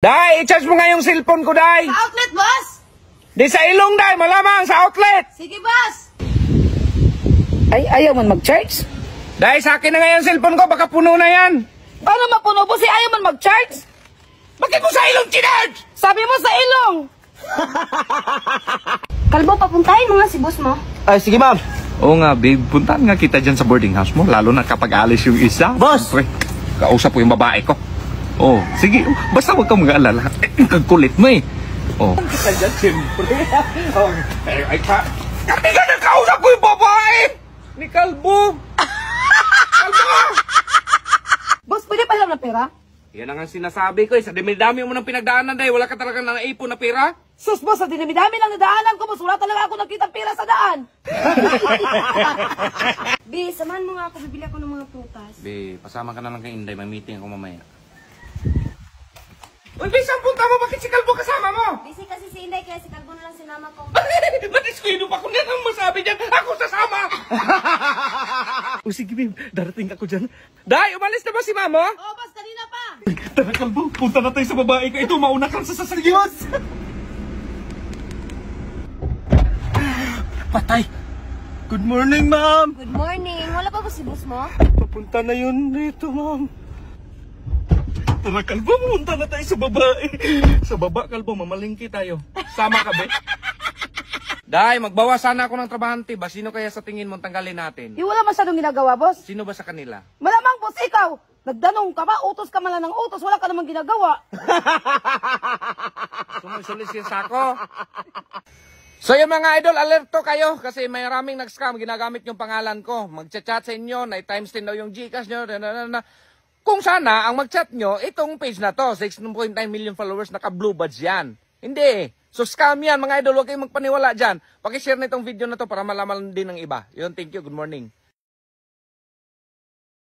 Day, i-charge mo nga yung cellphone ko, Day. Sa outlet, boss! Di sa ilong, Day. Malamang sa outlet. Sige, boss! Ay, ayaw man mag-charge? Day, sa akin na nga yung cellphone ko. Baka puno na yan. Paano mapuno, boss? Ayaw man mag-charge? Bakit mo sa ilong chinarge? Sabi mo sa ilong! Kalbo, papuntahin mo nga si boss mo. Ay, sige ma'am. Oo nga, babe. Puntahan nga kita dyan sa boarding house mo. Lalo na kapag alis yung isa. Boss! Siyempre, kausap ko yung babae ko. Oh, sige. Basta huwag kang mag-aalala. Ang kulit mo eh. Oh. Kita dyan, siyempre. Oh, ay, kasi ka nakausap ko yung babae! Ni Kalbo! Kalbo! Boss, pwede pa lang ng pera? Yan ang sinasabi ko eh. Sa dami-dami mo ng pinagdaanan dahil wala ka talaga naipon na pera. Sus, boss, sa dinami-dami lang nadaanan ko, boss. Wala talaga ako nakita pera sa daan. Bi, samahan mo nga ako. Bibili ako ng mga prutas. Be, pasama ka na lang kay Inday. May meeting ako mamaya. Uy, Be, saan punta mo? Bakit si Kalbo kasama mo? Busy kasi si Inday, kaya si Kalbo na lang sinama ko. Matiskwino pa kung yan ang masabi dyan. Ako sasama! O sige, babe. Darating ako dyan. Day, umalis na ba si Mamo? Oo, boss, kanina pa. Tara, Kalbo. Punta na tayo sa babae ko. Ito, mauna kang sa sasalios. Patay. Good morning, ma'am. Good morning. Wala pa ba si boss mo? Papunta na yun dito, ma'am. Tara, Kalbo. Punta na tayo sa babae. Sa baba, Kalbo. Mamalingki tayo. Sama ka, be? Day, magbawa sana ako ng trabahante ba? Sino kaya sa tingin mo tanggalin natin? Yung wala masyadong ginagawa, boss. Sino ba sa kanila? Malamang, boss, ikaw. Nagdanong ka ba? Utos ka man lang ng utos. Wala ka namang ginagawa. Sumusulis yung sako. So yung mga idol, alerto kayo kasi may maraming nag-scam, ginagamit yung pangalan ko. Mag-chat sa inyo, na times 10 daw yung Gcash nyo. Kung sana, ang mag-chat nyo, itong page na to, 6.9 million followers, naka-blue badge yan. Hindi. So scam yan mga idol, huwag kayong magpaniwala dyan. Pakishare na itong video na to para malaman din ng iba. Yun, thank you, good morning.